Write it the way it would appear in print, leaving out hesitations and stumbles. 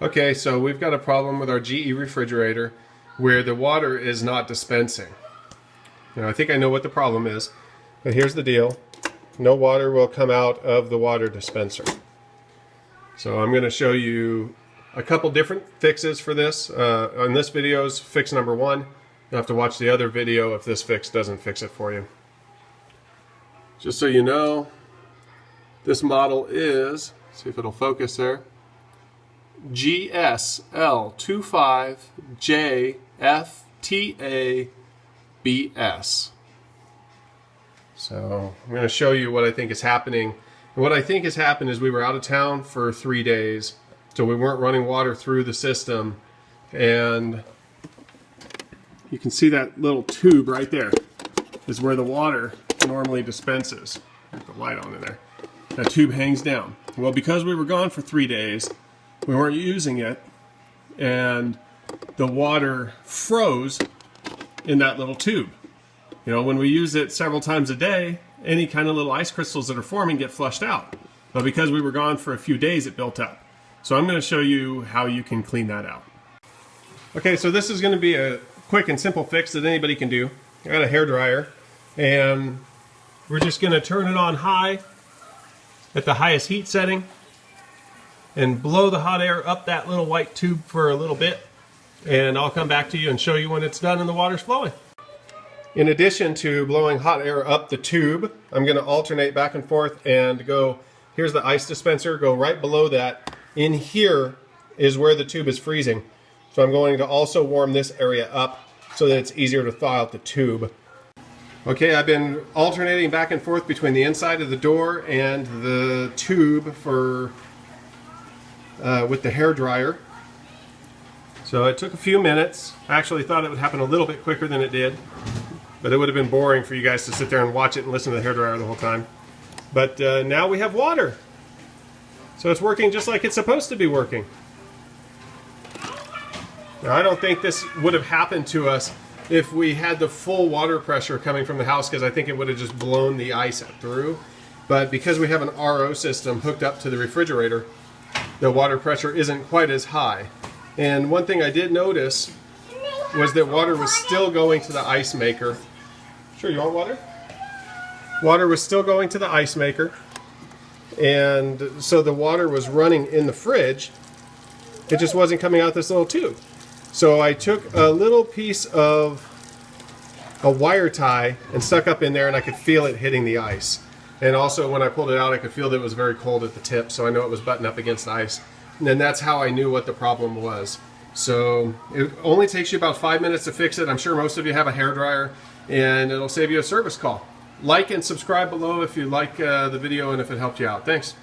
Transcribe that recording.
Okay, so we've got a problem with our GE refrigerator where the water is not dispensing. Now I think I know what the problem is, but here's the deal. No water will come out of the water dispenser. So I'm going to show you a couple different fixes for this. On this video is fix number 1. You'll have to watch the other video if this fix doesn't fix it for you. Just so you know, this model is, see if it'll focus there, GSL25JFTABS. So I'm going to show you what I think is happening. And what I think has happened is we were out of town for 3 days, so we weren't running water through the system. And you can see that little tube right there is where the water normally dispenses. Put the light on in there. That tube hangs down. Well, because we were gone for 3 days, we weren't using it, and the water froze in that little tube. You know, when we use it several times a day, any kind of little ice crystals that are forming get flushed out. But because we were gone for a few days, it built up. So I'm going to show you how you can clean that out. Okay, so this is going to be a quick and simple fix that anybody can do. I got a hairdryer, and we're just going to turn it on high at the highest heat setting and blow the hot air up that little white tube for a little bit, and I'll come back to you and show you when it's done and the water's flowing. In addition to blowing hot air up the tube, I'm going to alternate back and forth and go, here's the ice dispenser, go right below that. In here is where the tube is freezing. So I'm going to also warm this area up so that it's easier to thaw out the tube. Okay, I've been alternating back and forth between the inside of the door and the tube for with the hair dryer. So it took a few minutes. I actually thought it would happen a little bit quicker than it did, but it would have been boring for you guys to sit there and watch it and listen to the hair dryer the whole time. But now we have water. So it's working just like it's supposed to be working. Now I don't think this would have happened to us if we had the full water pressure coming from the house, because I think it would have just blown the ice through. But because we have an RO system hooked up to the refrigerator, the water pressure isn't quite as high. And one thing I did notice was that water was still going to the ice maker. Sure, you want water? Water was still going to the ice maker. And so the water was running in the fridge. It just wasn't coming out this little tube. So I took a little piece of a wire tie and stuck up in there, and I could feel it hitting the ice. And also when I pulled it out, I could feel that it was very cold at the tip, so I know it was buttoned up against the ice. And then that's how I knew what the problem was. So it only takes you about 5 minutes to fix it. I'm sure most of you have a hairdryer, and it'll save you a service call. Like and subscribe below if you like the video and if it helped you out. Thanks.